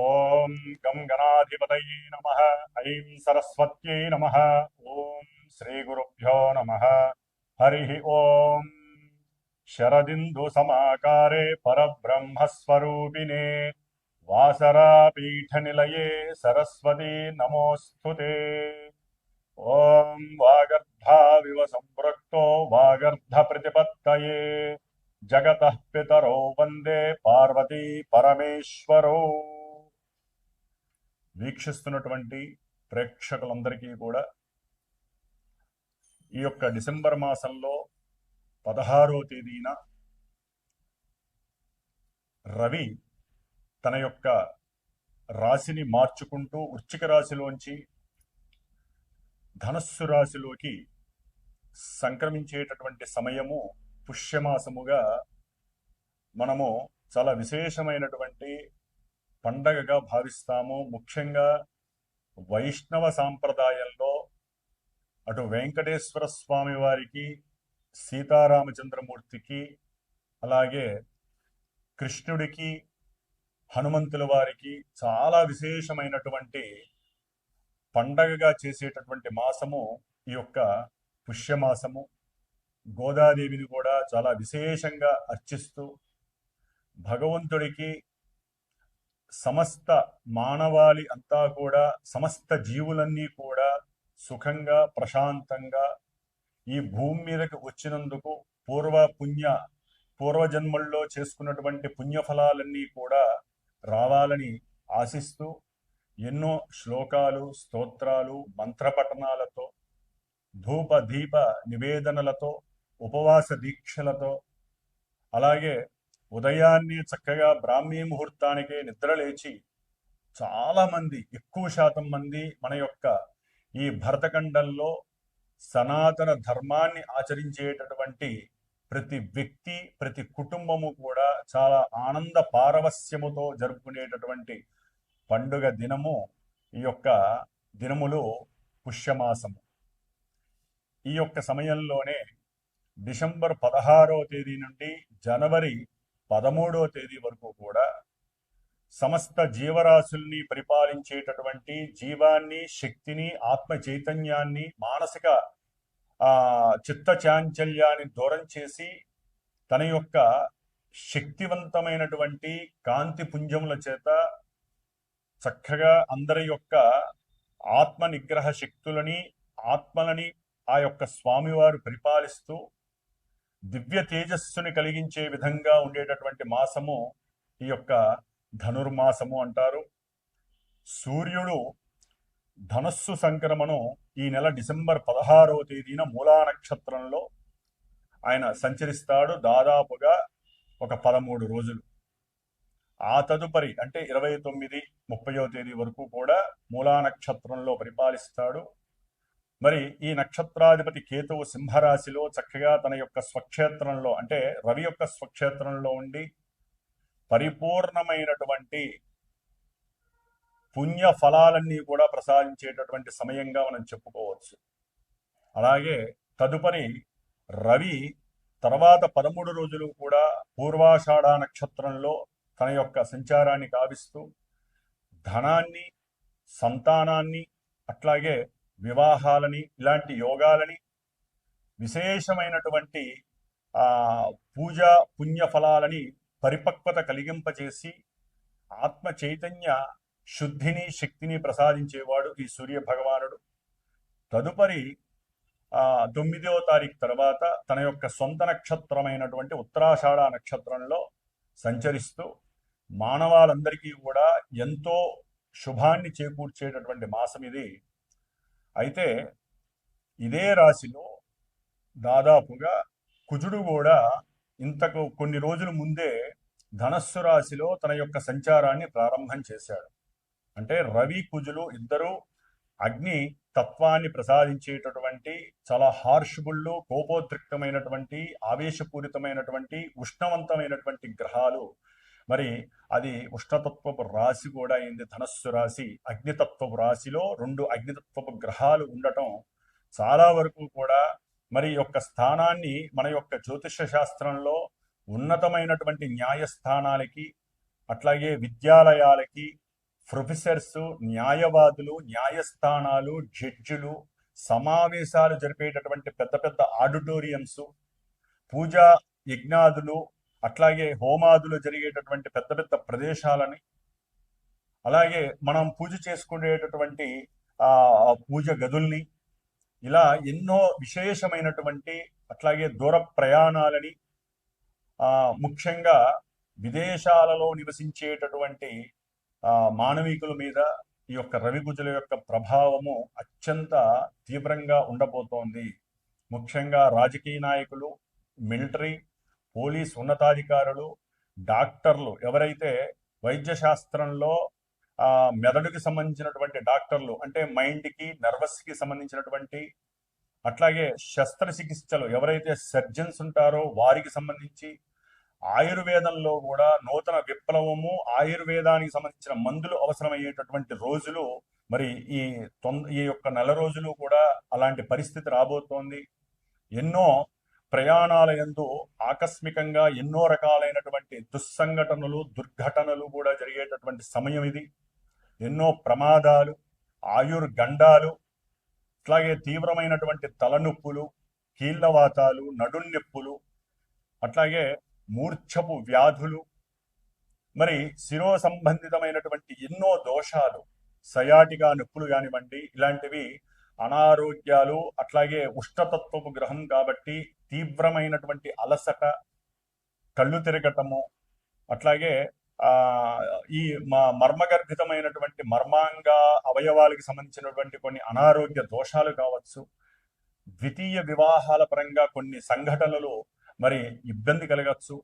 ఓం గం గణాధిపతయే నమః. ఐం సరస్వత్యై నమః. ఓం శ్రీ గురుభ్యో నమః. హరి ఓం. శరదిందు సమాకారే పరబ్రహ్మస్వరూపిణే వాసరాపీఠ నిలయే సరస్వతీ నమోస్తుతే. ఓం వాగర్ధావివ సంపృక్తో వాగర్ధ ప్రతిపత్తయే జగతః పితరో వందే పార్వతీ పరమేశ్వరో. వీక్షిస్తున్నటువంటి ప్రేక్షకులందరికీ కూడా ఈ యొక్క డిసెంబర్ మాసంలో 16వ తేదీన రవి తన యొక్క రాశిని మార్చుకుంటూ వృశ్చిక రాశిలోంచి ధనస్సు రాశిలోకి సంక్రమించేటటువంటి సమయము పుష్యమాసముగా మనము చాలా విశేషమైనటువంటి పండగగా భావిస్తాము. ముఖ్యంగా వైష్ణవ సాంప్రదాయంలో అటు వెంకటేశ్వర స్వామి వారికి, సీతారామచంద్రమూర్తికి, అలాగే కృష్ణుడికి, హనుమంతుల వారికి చాలా విశేషమైనటువంటి పండగగా చేసేటటువంటి మాసము ఈ యొక్క పుష్యమాసము. గోదాదేవిని కూడా చాలా విశేషంగా అర్చిస్తూ భగవంతుడికి సమస్త మానవాళి అంతా కూడా, సమస్త జీవులన్నీ కూడా సుఖంగా ప్రశాంతంగా ఈ భూమి మీదకి వచ్చినందుకు పూర్వజన్మల్లో చేసుకున్నటువంటి పుణ్యఫలాలన్నీ కూడా రావాలని ఆశిస్తూ ఎన్నో శ్లోకాలు, స్తోత్రాలు, మంత్రపఠనాలతో, ధూప దీప నివేదనలతో, ఉపవాస దీక్షలతో, అలాగే ఉదయాన్నే చక్కగా బ్రాహ్మీ ముహూర్తానికే నిద్రలేచి చాలా మంది, ఎక్కువ శాతం మంది మన యొక్క ఈ భరతఖండంలో సనాతన ధర్మాన్ని ఆచరించేటటువంటి ప్రతి వ్యక్తి, ప్రతి కుటుంబము కూడా చాలా ఆనంద పారవస్యముతో జరుపుకునేటటువంటి పండుగ దినము ఈ యొక్క దినములు పుష్యమాసము. ఈ యొక్క సమయంలోనే డిసెంబర్ 16వ తేదీ నుండి జనవరి 13వ తేదీ వరకు కూడా సమస్త జీవరాశుల్ని పరిపాలించేటటువంటి జీవాన్ని, శక్తిని, ఆత్మ చైతన్యాన్ని, మానసిక చిత్త చాంచల్యాన్ని దూరం చేసి తన యొక్క శక్తివంతమైనటువంటి కాంతి పుంజముల చేత చక్కగా అందరి యొక్క ఆత్మ నిగ్రహ శక్తులని, ఆత్మలని ఆ యొక్క స్వామివారు పరిపాలిస్తూ దివ్య తేజస్సుని కలిగించే విధంగా ఉండేటటువంటి మాసము ఈ యొక్క ధనుర్మాసము అంటారు. సూర్యుడు ధనస్సు సంక్రమణం ఈ నెల డిసెంబర్ 16వ తేదీన మూలా నక్షత్రంలో ఆయన సంచరిస్తాడు. దాదాపుగా ఒక 13 రోజులు. ఆ తదుపరి అంటే 29, 30వ తేదీ వరకు కూడా మూలా నక్షత్రంలో పరిపాలిస్తాడు. మరి ఈ నక్షత్రాధిపతి కేతువు సింహరాశిలో చక్కగా తన యొక్క స్వక్షేత్రంలో, అంటే రవి యొక్క స్వక్షేత్రంలో ఉండి పరిపూర్ణమైనటువంటి పుణ్య ఫలాలన్నీ కూడా ప్రసాదించేటటువంటి సమయంగా మనం చెప్పుకోవచ్చు. అలాగే తదుపరి రవి తర్వాత 13 రోజులు కూడా పూర్వాషాఢ నక్షత్రంలో తన యొక్క సంచారాన్ని కావిస్తూ ధనాన్ని, సంతానాన్ని, అట్లాగే వివాహాలని, ఇలాంటి యోగాలని, విశేషమైనటువంటి పూజా పుణ్యఫలాలని పరిపక్వత కలిగింపచేసి ఆత్మ చైతన్య శుద్ధిని, శక్తిని ప్రసాదించేవాడు ఈ సూర్య భగవానుడు. తదుపరి 9వ తారీఖు తర్వాత తన యొక్క సొంత నక్షత్రమైనటువంటి ఉత్తరాషాఢ నక్షత్రంలో సంచరిస్తూ మానవాళందరికీ కూడా ఎంతో శుభాన్ని చేకూర్చేటటువంటి మాసం ఇది. అయితే ఇదే రాశిలో దాదాపుగా కుజుడు కూడా ఇంతకు కొన్ని రోజుల ముందే ధనస్సు రాశిలో తన యొక్క సంచారాన్ని ప్రారంభం చేశాడు. అంటే రవి, కుజులు ఇద్దరూ అగ్ని తత్వాన్ని ప్రసాదించేటటువంటి చాలా హార్ష్బుళ్ళు, కోపోద్రిక్తమైనటువంటి, ఆవేశపూరితమైనటువంటి, ఉష్ణవంతమైనటువంటి గ్రహాలు. మరి అది ఉష్ణతత్వపు రాశి కూడా అయింది ధనస్సు రాశి. అగ్నితత్వపు రాశిలో 2 అగ్నితత్వపు గ్రహాలు ఉండటం చాలా వరకు కూడా మరి యొక్క స్థానాన్ని మన యొక్క జ్యోతిష శాస్త్రంలో ఉన్నతమైనటువంటి న్యాయస్థానాలకి, అట్లాగే విద్యాలయాలకి, ప్రొఫెసర్స్, న్యాయవాదులు, న్యాయస్థానాలు, జడ్జిలు, సమావేశాలు జరిపేటటువంటి పెద్ద పెద్ద ఆడిటోరియంస్, పూజా యజ్ఞాదులు, అట్లాగే హోమాదులు జరిగేటటువంటి పెద్ద పెద్ద ప్రదేశాలని, అలాగే మనం పూజ చేసుకునేటటువంటి పూజ గదుల్ని, ఇలా ఎన్నో విశేషమైనటువంటి, అట్లాగే దూర ప్రయాణాలని, ముఖ్యంగా విదేశాలలో నివసించేటటువంటి మానవికుల మీద ఈ యొక్క రవికుజుల యొక్క ప్రభావము అత్యంత తీవ్రంగా ఉండబోతోంది. ముఖ్యంగా రాజకీయ నాయకులు, మిలిటరీ, పోలీస్ ఉన్నతాధికారులు, డాక్టర్లు, ఎవరైతే వైద్య శాస్త్రంలో మెదడుకి సంబంధించినటువంటి డాక్టర్లు, అంటే మైండ్కి, నర్వస్కి సంబంధించినటువంటి, అట్లాగే శస్త్రచికిత్సలు ఎవరైతే సర్జన్స్ ఉంటారో వారికి సంబంధించి, ఆయుర్వేదంలో కూడా నూతన విప్లవము, ఆయుర్వేదానికి సంబంధించిన మందులు అవసరమయ్యేటటువంటి రోజులు మరి ఈ యొక్క నెల రోజులు కూడా అలాంటి పరిస్థితి రాబోతోంది. ఎన్నో ప్రయాణాల యందు ఆకస్మికంగా ఎన్నో రకాలైనటువంటి దుస్సంఘటనలు, దుర్ఘటనలు కూడా జరిగేటటువంటి సమయం ఇది. ఎన్నో ప్రమాదాలు, ఆయుర్గండాలు, అట్లాగే తీవ్రమైనటువంటి తలనొప్పులు, కీళ్లవాతాలు, నడున్నొప్పులు, అట్లాగే మూర్ఛపు వ్యాధులు, మరి శిరో సంబంధితమైనటువంటి ఎన్నో దోషాలు, సయాటిగా నొప్పులు కానివ్వండి, ఇలాంటివి అనారోగ్యాలు, అట్లాగే ఉష్ణతత్వపు గ్రహం కాబట్టి తీవ్రమైనటువంటి అలసట, కళ్ళు తిరగటము, అట్లాగే ఈ మర్మగర్భితమైనటువంటి మర్మాంగ అవయవాలకు సంబంధించినటువంటి కొన్ని అనారోగ్య దోషాలు కావచ్చు, ద్వితీయ వివాహాల పరంగా కొన్ని సంఘటనలు మరి ఇబ్బంది కలగచ్చు,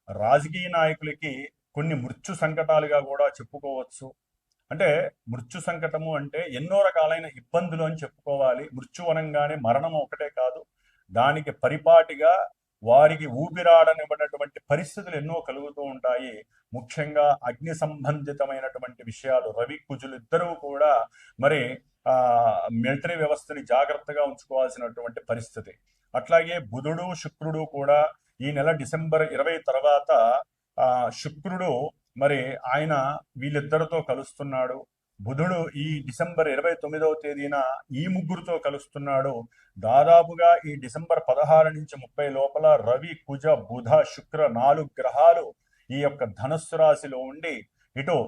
రాజకీయ నాయకులకి కొన్ని మృత్యు సంకటాలుగా కూడా చెప్పుకోవచ్చు. అంటే మృత్యు సంకటము అంటే ఎన్నో రకాలైన ఇబ్బందులు అని చెప్పుకోవాలి. మృత్యు అనగానే మరణం ఒకటే కాదు, దానికి పరిపాటిగా వారికి ఊపిరాడనివ్వనటువంటి పరిస్థితులు ఎన్నో కలుగుతూ ఉంటాయి. ముఖ్యంగా అగ్ని సంబంధితమైనటువంటి విషయాలు, రవి కుజులు ఇద్దరూ కూడా మరి మిలిటరీ వ్యవస్థని జాగ్రత్తగా ఉంచుకోవాల్సినటువంటి పరిస్థితి. అట్లాగే బుధుడు, శుక్రుడు కూడా ఈ నెల డిసెంబర్ 20 తర్వాత శుక్రుడు మరి ఆయన వీళ్ళిద్దరితో కలుస్తున్నాడు. బుధుడు ఈ డిసెంబర్ 29వ తేదీన ఈ ముగ్గురుతో కలుస్తున్నాడు. దాదాపుగా ఈ డిసెంబర్ 16 నుంచి 30 లోపల రవి, కుజ, బుధ, శుక్ర 4 గ్రహాలు ఈ యొక్క ధనుస్సు రాశిలో ఉండి ఇటు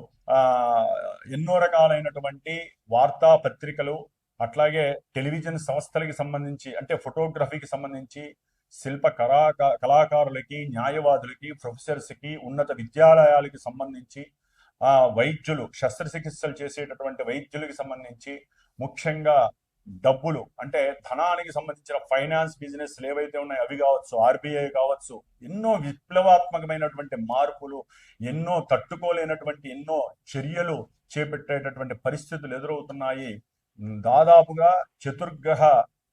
ఎన్నో రకాలైనటువంటి వార్తాపత్రికలు, అట్లాగే టెలివిజన్ సంస్థలకి సంబంధించి, అంటే ఫోటోగ్రఫీకి సంబంధించి, శిల్ప కళాకారులకి, న్యాయవాదులకి, ప్రొఫెసర్స్కి, ఉన్నత విద్యాలయాలకి సంబంధించి, వైద్యులు, శస్త్రచికిత్సలు చేసేటటువంటి వైద్యులకి సంబంధించి, ముఖ్యంగా డబ్బులు అంటే ధనానికి సంబంధించిన ఫైనాన్స్ బిజినెస్లు ఏవైతే ఉన్నాయో అవి కావచ్చు, ఆర్బీఐ కావచ్చు, ఎన్నో విప్లవాత్మకమైనటువంటి మార్పులు, ఎన్నో తట్టుకోలేనటువంటి ఎన్నో చర్యలు చేపట్టేటటువంటి పరిస్థితులు ఎదురవుతున్నాయి. దాదాపుగా చతుర్గ్రహ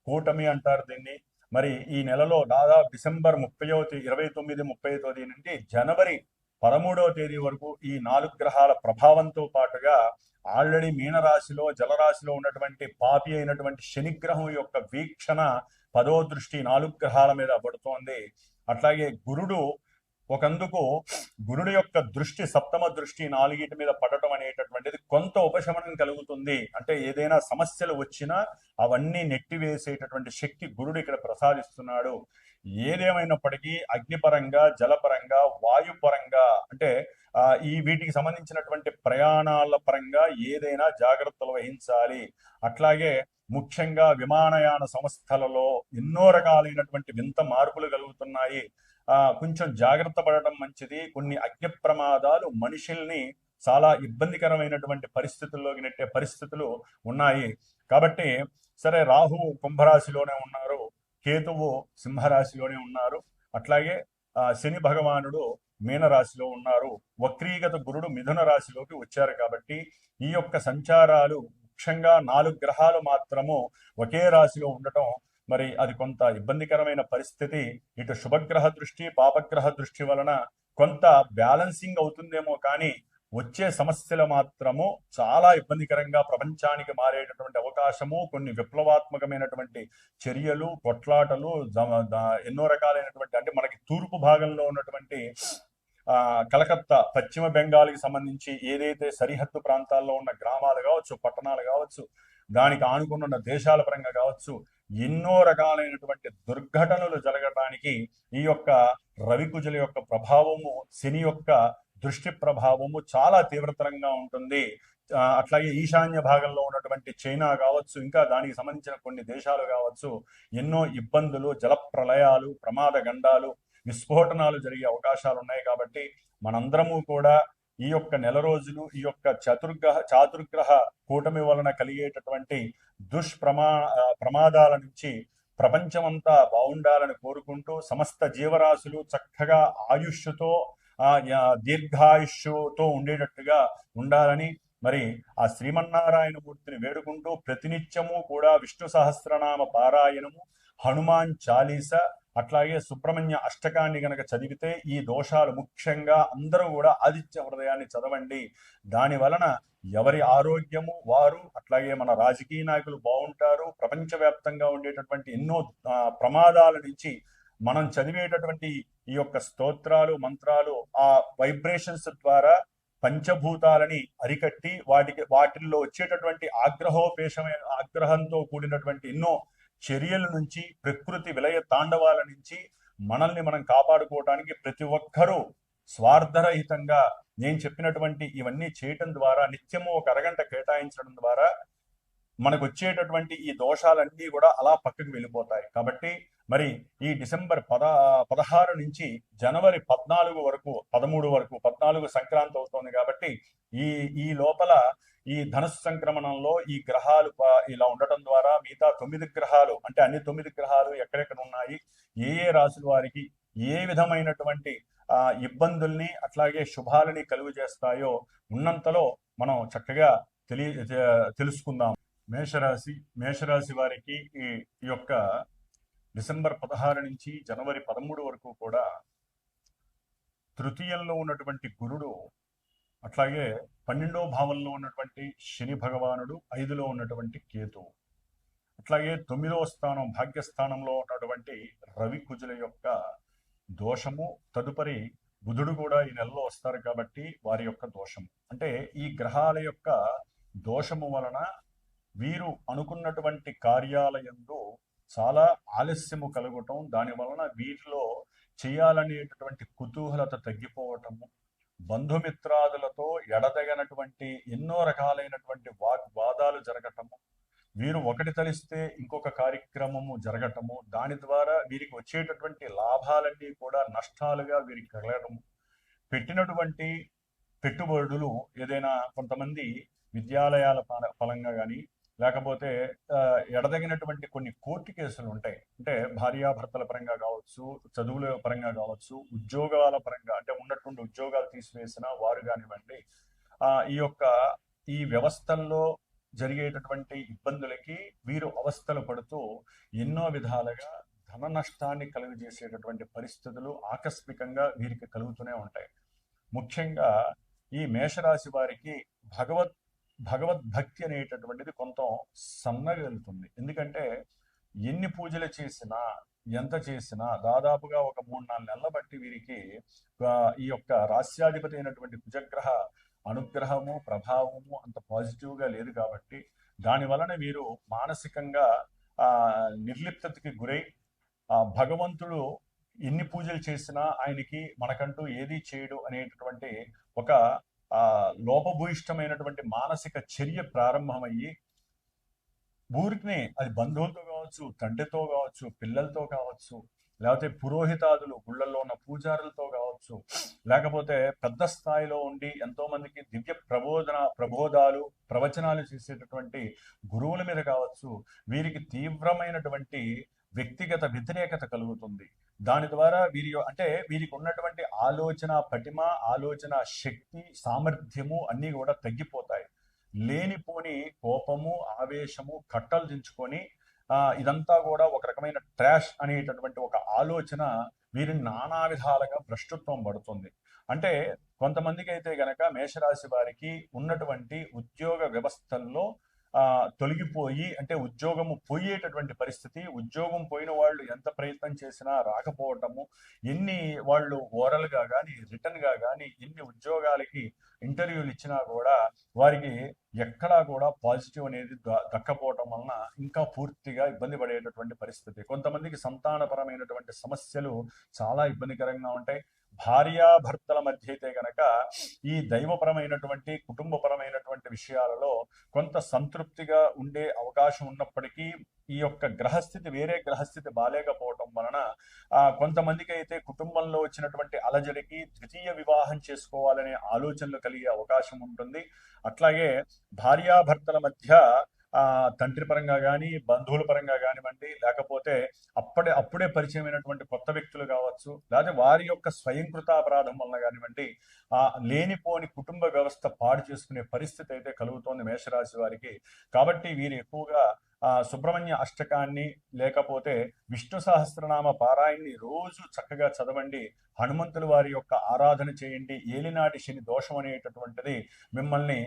కూటమి అంటారు దీన్ని. మరి ఈ నెలలో దాదాపు డిసెంబర్ 29, 30వ తేదీ నుండి జనవరి 13వ తేదీ వరకు ఈ 4 గ్రహాల ప్రభావంతో పాటుగా ఆల్రెడీ మీనరాశిలో, జలరాశిలో ఉన్నటువంటి పాపి అయినటువంటి శనిగ్రహం యొక్క వీక్షణ 10వ దృష్టి 4 గ్రహాల మీద పడుతోంది. అట్లాగే గురుడు ఒకందుకు గురుడు యొక్క దృష్టి, సప్తమ దృష్టి 4 మీద పడటం అనేటటువంటిది కొంత ఉపశమనం కలుగుతుంది. అంటే ఏదైనా సమస్యలు వచ్చినా అవన్నీ నెట్టివేసేటటువంటి శక్తి గురుడు ఇక్కడ ప్రసాదిస్తున్నాడు. ఏదేమైనప్పటికీ అగ్నిపరంగా, జలపరంగా, వాయుపరంగా, అంటే వీటికి సంబంధించినటువంటి ప్రయాణాల పరంగా ఏదైనా జాగ్రత్తలు వహించాలి. అట్లాగే ముఖ్యంగా విమానయాన సంస్థలలో ఎన్నో రకాలైనటువంటి వింత మార్పులు కలుగుతున్నాయి. కొంచెం జాగ్రత్త పడటం మంచిది. కొన్ని అగ్ని ప్రమాదాలు మనుషుల్ని చాలా ఇబ్బందికరమైనటువంటి పరిస్థితుల్లోకి నెట్టే పరిస్థితులు ఉన్నాయి. కాబట్టి సరే, రాహువు కుంభరాశిలోనే ఉన్నారు, కేతువు సింహరాశిలోనే ఉన్నారు, అట్లాగే శని భగవానుడు మీనరాశిలో ఉన్నారు, వక్రీగత గురుడు మిథున రాశిలోకి వచ్చారు. కాబట్టి ఈ యొక్క సంచారాలు, ముఖ్యంగా 4 గ్రహాలు మాత్రము ఒకే రాశిలో ఉండటం మరి అది కొంత ఇబ్బందికరమైన పరిస్థితి. ఇటు శుభగ్రహ దృష్టి, పాపగ్రహ దృష్టి వలన కొంత బ్యాలెన్సింగ్ అవుతుందేమో కానీ వచ్చే సమస్యలు మాత్రము చాలా ఇబ్బందికరంగా ప్రపంచానికి మారేటటువంటి అవకాశము, కొన్ని విప్లవాత్మకమైనటువంటి చర్యలు, కొట్లాటలు, ఎన్నో రకాలైనటువంటి, అంటే మనకి తూర్పు భాగంలో ఉన్నటువంటి కలకత్తా, పశ్చిమ బెంగాల్కి సంబంధించి ఏదైతే సరిహద్దు ప్రాంతాల్లో ఉన్న గ్రామాలు కావచ్చు, పట్టణాలు కావచ్చు, దానికి ఆనుకున్న దేశాల పరంగా కావచ్చు, ఎన్నో రకాలైనటువంటి దుర్ఘటనలు జరగడానికి ఈ యొక్క రవికుజుల యొక్క ప్రభావము, శని యొక్క దృష్టి ప్రభావము చాలా తీవ్రతరంగా ఉంటుంది. అట్లాగే ఈశాన్య భాగంలో ఉన్నటువంటి చైనా కావచ్చు, ఇంకా దానికి సంబంధించిన కొన్ని దేశాలు కావచ్చు, ఎన్నో ఇబ్బందులు, జల ప్రళయాలు, ప్రమాద గండాలు, విస్ఫోటనాలు జరిగే అవకాశాలు ఉన్నాయి. కాబట్టి మనందరము కూడా ఈ యొక్క నెల రోజులు ఈ యొక్క చాతుర్గ్రహ కూటమి వలన కలిగేటటువంటి ప్రమాదాల నుంచి ప్రపంచమంతా బాగుండాలని కోరుకుంటూ, సమస్త జీవరాశులు చక్కగా ఆయుష్తో దీర్ఘాయుష్తో ఉండేటట్టుగా ఉండాలని మరి ఆ శ్రీమన్నారాయణమూర్తిని వేడుకుంటూ ప్రతినిత్యము కూడా విష్ణు సహస్రనామ పారాయణము, హనుమాన్ చాలీస, అట్లాగే సుబ్రహ్మణ్య అష్టకాన్ని గనక చదివితే ఈ దోషాలు ముఖ్యంగా అందరూ కూడా ఆదిత్య హృదయాన్ని చదవండి. దాని వలన ఎవరి ఆరోగ్యము వారు, అట్లాగే మన రాజకీయ నాయకులు బాగుంటారు. ప్రపంచవ్యాప్తంగా ఉండేటటువంటి ఎన్నో ప్రమాదాల నుంచి మనం చదివేటటువంటి ఈ యొక్క స్తోత్రాలు, మంత్రాలు ఆ వైబ్రేషన్స్ ద్వారా పంచభూతాలని అరికట్టి వాటిల్లో వచ్చేటటువంటి ఆగ్రహంతో కూడినటువంటి ఎన్నో చర్యల నుంచి, ప్రకృతి విలయ తాండవాల నుంచి మనల్ని మనం కాపాడుకోవడానికి ప్రతి ఒక్కరూ స్వార్థరహితంగా నేను చెప్పినటువంటి ఇవన్నీ చేయటం ద్వారా, నిత్యము ఒక అరగంట కేటాయించడం ద్వారా మనకు వచ్చేటటువంటి ఈ దోషాలన్నీ కూడా అలా పక్కకు వెళ్ళిపోతాయి. కాబట్టి మరి ఈ డిసెంబర్ 16 నుంచి జనవరి 14 వరకు, 13 వరకు, 14 సంక్రాంతి అవుతోంది. కాబట్టి ఈ లోపల ఈ ధనుసు సంక్రమణంలో ఈ గ్రహాలు ఇలా ఉండటం ద్వారా మిగతా 9 గ్రహాలు, అంటే అన్ని 9 గ్రహాలు ఎక్కడెక్కడ ఉన్నాయి, ఏ రాశుల వారికి ఏ విధమైనటువంటి ఇబ్బందుల్ని అట్లాగే శుభాలని కలుగు చేస్తాయో ఉన్నంతలో మనం చక్కగా తెలుసుకుందాం. మేషరాశి వారికి ఈ యొక్క డిసెంబర్ 16 నుంచి జనవరి 13 వరకు కూడా తృతీయంలో ఉన్నటువంటి గురుడు, అట్లాగే 12వ భావంలో ఉన్నటువంటి శని భగవానుడు, 5లో ఉన్నటువంటి కేతు, అట్లాగే 9వ స్థానం భాగ్యస్థానంలో ఉన్నటువంటి రవి కుజుల యొక్క దోషము, తదుపరి బుధుడు కూడా ఈ నెలలో వస్తారు కాబట్టి వారి యొక్క దోషము. అంటే ఈ గ్రహాల యొక్క దోషము వలన వీరు అనుకున్నటువంటి కార్యాలయంలో చాలా ఆలస్యము కలగటం, దాని వలన వీటిలో చేయాలనేటటువంటి కుతూహలత తగ్గిపోవటము, బంధుమిత్రాదులతో ఎడతెగనటువంటి ఎన్నో రకాలైనటువంటి వాగ్వాదాలు జరగటము, వీరు ఒకటి తలిస్తే ఇంకొక కార్యక్రమము జరగటము, దాని ద్వారా వీరికి వచ్చేటటువంటి లాభాలన్నీ కూడా నష్టాలుగా వీరికి కలగటము, పెట్టినటువంటి పెట్టుబడులు ఏదైనా కొంతమంది విద్యాలయాల ఫలంగా కానీ, లేకపోతే ఎడదగినటువంటి కొన్ని కోర్టు కేసులు ఉంటాయి. అంటే భార్యాభర్తల పరంగా కావచ్చు, చదువుల పరంగా కావచ్చు, ఉద్యోగాల పరంగా, అంటే ఉన్నటువంటి ఉద్యోగాలు తీసివేసిన వారు కానివ్వండి, ఈ వ్యవస్థల్లో జరిగేటటువంటి ఇబ్బందులకి వీరు అవస్థలు పడుతూ ఎన్నో విధాలుగా ధన నష్టాన్ని కలుగజేసేటటువంటి పరిస్థితులు ఆకస్మికంగా వీరికి కలుగుతూనే ఉంటాయి. ముఖ్యంగా ఈ మేషరాశి వారికి భగవద్భక్తి అనేటటువంటిది కొంత సన్నగా వెళ్తుంది. ఎందుకంటే ఎన్ని పూజలు చేసినా, ఎంత చేసినా దాదాపుగా ఒక 3-4 నెలల బట్టి వీరికి ఈ యొక్క రాస్యాధిపతి అయినటువంటి కుజగ్రహ అనుగ్రహము, ప్రభావము అంత పాజిటివ్గా లేదు. కాబట్టి దాని వలన వీరు మానసికంగా నిర్లిప్తతకి గురై, భగవంతుడు ఎన్ని పూజలు చేసినా ఆయనకి మనకంటూ ఏది చేయడు అనేటటువంటి ఒక లోపభూయిష్టమైనటువంటి మానసిక చర్య ప్రారంభమయ్యి, ఊరికి అది బంధువులతో కావచ్చు, తండ్రితో కావచ్చు, పిల్లలతో కావచ్చు, లేకపోతే పురోహితాదులు, గుళ్ళల్లో ఉన్న పూజారులతో కావచ్చు, లేకపోతే పెద్ద స్థాయిలో ఉండి ఎంతో మందికి దివ్య ప్రబోధాలు, ప్రవచనాలు చేసేటటువంటి గురువుల మీద కావచ్చు, వీరికి తీవ్రమైనటువంటి వ్యక్తిగత వ్యతిరేకత కలుగుతుంది. దాని ద్వారా వీరికి ఉన్నటువంటి ఆలోచన పటిమ, ఆలోచన శక్తి, సామర్థ్యము అన్నీ కూడా తగ్గిపోతాయి. లేనిపోని కోపము, ఆవేశము కట్టలు దించుకొని ఇదంతా కూడా ఒక రకమైన ట్రాష్ అనేటటువంటి ఒక ఆలోచన వీరిని నానా విధాలుగా భ్రష్టత్వం పడుతుంది. అంటే కొంతమందికి అయితే గనక మేషరాశి వారికి ఉన్నటువంటి ఉద్యోగ వ్యవస్థల్లో తొలగిపోయి, అంటే ఉద్యోగము పోయేటటువంటి పరిస్థితి, ఉద్యోగం పోయిన వాళ్ళు ఎంత ప్రయత్నం చేసినా రాకపోవటము, ఎన్ని వాళ్ళు ఓరల్గా కానీ రిటర్న్గా కానీ ఎన్ని ఉద్యోగాలకి ఇంటర్వ్యూలు ఇచ్చినా కూడా వారికి ఎక్కడా కూడా పాజిటివ్ అనేది దక్కపోవటం వలన ఇంకా పూర్తిగా ఇబ్బంది పడేటటువంటి పరిస్థితి. కొంతమందికి సంతానపరమైనటువంటి సమస్యలు చాలా ఇబ్బందికరంగా ఉంటాయి. భార్యాభర్తల మధ్య అయితే గనక ఈ దైవపరమైనటువంటి కుటుంబపరమైనటువంటి విషయాలలో కొంత సంతృప్తిగా ఉండే అవకాశం ఉన్నప్పటికీ ఈ యొక్క గ్రహస్థితి వేరే గ్రహస్థితి బాలేకపోవటం వలన కొంతమందికి అయితే కుటుంబంలో వచ్చినటువంటి అలజడికి ద్వితీయ వివాహం చేసుకోవాలనే ఆలోచనలు కలిగే అవకాశం ఉంటుంది. అట్లాగే భార్యాభర్తల మధ్య తండ్రి పరంగా కానీ బంధువుల పరంగా కానివ్వండి, లేకపోతే అప్పుడే పరిచయమైనటువంటి కొత్త వ్యక్తులు కావచ్చు, లేకపోతే వారి యొక్క స్వయంకృతాపరాధం వలన కానివ్వండి లేనిపోని కుటుంబ వ్యవస్థ పాడు చేసుకునే పరిస్థితి అయితే కలుగుతోంది మేషరాశి వారికి. కాబట్టి వీరు ఎక్కువగా సుబ్రహ్మణ్య అష్టకాన్ని లేకపోతే విష్ణు సహస్రనామ పారాయణని రోజు చక్కగా చదవండి. హనుమంతుల వారి యొక్క ఆరాధన చేయండి. ఏలినాటి శని దోషం అనేటటువంటిది మిమ్మల్ని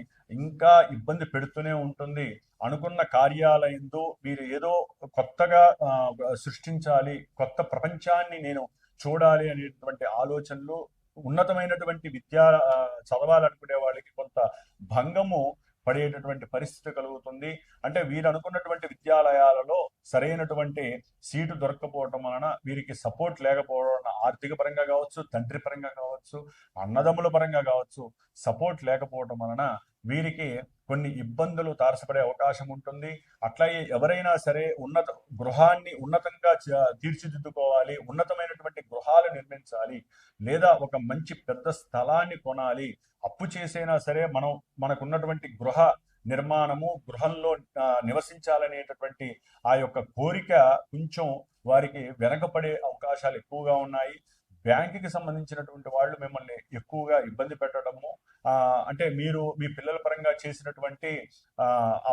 ఇంకా ఇబ్బంది పెడుతూనే ఉంటుంది. అనుకున్న కార్యాలయంలో మీరు ఏదో కొత్తగా సృష్టించాలి, కొత్త ప్రపంచాన్ని నేను చూడాలి అనేటువంటి ఆలోచనలు, ఉన్నతమైనటువంటి విద్య చదవాలనుకునే వాళ్ళకి కొంత భంగము పడేటటువంటి పరిస్థితి కలుగుతుంది. అంటే వీరు అనుకున్నటువంటి విద్యాలయాలలో సరైనటువంటి సీటు దొరకపోవటం వలన వీరికి సపోర్ట్ లేకపోవడం, ఆర్థిక పరంగా కావచ్చు, తండ్రి పరంగా కావచ్చు, అన్నదమ్ముల పరంగా కావచ్చు, సపోర్ట్ లేకపోవటం వలన వీరికి కొన్ని ఇబ్బందులు తారసపడే అవకాశం ఉంటుంది. అట్లాగే ఎవరైనా సరే గృహాన్ని ఉన్నతంగా తీర్చిదిద్దుకోవాలి, ఉన్నతమైనటువంటి గృహాలు నిర్మించాలి, లేదా ఒక మంచి పెద్ద స్థలాన్ని కొనాలి, అప్పు చేసైనా సరే మనకున్నటువంటి గృహ నిర్మాణము, గృహంలో నివసించాలనేటటువంటి ఆ యొక్క కోరిక కొంచెం వారికి వెనకపడే అవకాశాలు ఎక్కువగా ఉన్నాయి. బ్యాంకుకి సంబంధించినటువంటి వాళ్ళు మిమ్మల్ని ఎక్కువగా ఇబ్బంది పెట్టడము, అంటే మీరు మీ పిల్లల పరంగా చేసినటువంటి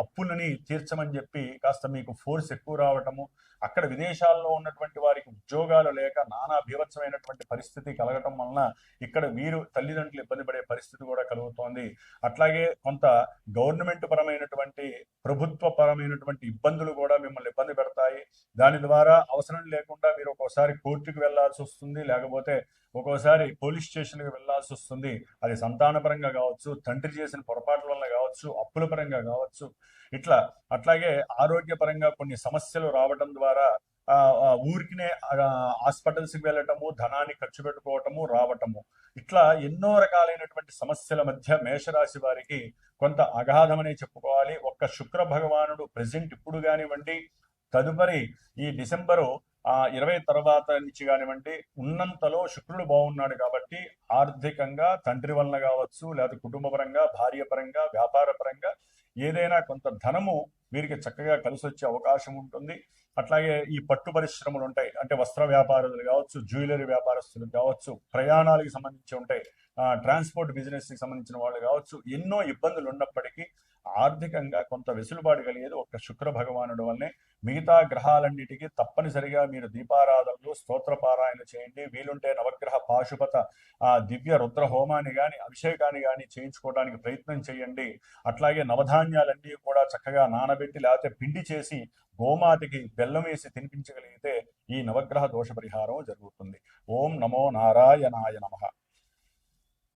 అప్పులని తీర్చమని చెప్పి కాస్త మీకు ఫోర్స్ ఎక్కువ రావటము, అక్కడ విదేశాల్లో ఉన్నటువంటి వారికి ఉద్యోగాలు లేక నానా బీభత్సమైనటువంటి పరిస్థితి కలగటం వలన ఇక్కడ వీరు తల్లిదండ్రులు ఇబ్బంది పడే పరిస్థితి కూడా కలుగుతోంది. అట్లాగే కొంత గవర్నమెంట్ పరమైనటువంటి ప్రభుత్వ పరమైనటువంటి ఇబ్బందులు కూడా మిమ్మల్ని ఇబ్బంది పెడతాయి. దాని ద్వారా అవసరం లేకుండా మీరు ఒక్కోసారి కోర్టుకు వెళ్లాల్సి వస్తుంది, లేకపోతే ఒక్కోసారి పోలీస్ స్టేషన్కి వెళ్లాల్సి వస్తుంది. అది సంతానపరంగా కావచ్చు, తండ్రి చేసిన పొరపాట్ల వల్ల కావచ్చు, అప్పుల పరంగా కావచ్చు, ఇట్లా. అట్లాగే ఆరోగ్యపరంగా కొన్ని సమస్యలు రావడం ద్వారా ఊరికినే హాస్పిటల్స్కి వెళ్ళటము, ధనాన్ని ఖర్చు పెట్టుకోవటము, రావటము, ఇట్లా ఎన్నో రకాలైనటువంటి సమస్యల మధ్య మేషరాశి వారికి కొంత అగాధమనే చెప్పుకోవాలి. ఒక్క శుక్ర భగవానుడు ప్రెజెంట్ ఇప్పుడు కానివ్వండి, తదుపరి ఈ డిసెంబరు 20 తర్వాత నుంచి కానివ్వండి, ఉన్నంతలో శుక్రుడు బాగున్నాడు కాబట్టి ఆర్థికంగా తండ్రి వలన కావచ్చు, లేదా కుటుంబ పరంగా, భార్య పరంగా, వ్యాపార పరంగా ఏదైనా కొంత ధనము వీరికి చక్కగా కలిసి వచ్చే అవకాశం ఉంటుంది. అట్లాగే ఈ పట్టు పరిశ్రమలు ఉంటాయి, అంటే వస్త్ర వ్యాపారులు కావచ్చు, జ్యువెలరీ వ్యాపారస్తులు కావచ్చు, ప్రయాణాలకు సంబంధించి ఉంటాయి, ట్రాన్స్పోర్ట్ బిజినెస్కి సంబంధించిన వాళ్ళు కావచ్చు, ఎన్నో ఇబ్బందులు ఉన్నప్పటికీ ఆర్థికంగా కొంత వెసులుబాటు కలిగేది ఒక్క శుక్ర భగవానుడు వల్లనే. మిగతా గ్రహాలన్నిటికీ తప్పనిసరిగా మీరు దీపారాధనలు, స్తోత్ర పారాయణ చేయండి. వీలుంటే నవగ్రహ పాశుపత దివ్య రుద్ర హోమాన్ని కానీ అభిషేకాన్ని కానీ చేయించుకోవడానికి ప్రయత్నం చేయండి. అట్లాగే నవధాన్యాలన్నీ కూడా చక్కగా నానబెట్టి లేకపోతే పిండి చేసి గోమాతకి బెల్లం వేసి తినిపించగలిగితే ఈ నవగ్రహ దోష పరిహారం జరుగుతుంది. ఓం నమో నారాయణాయ నమః.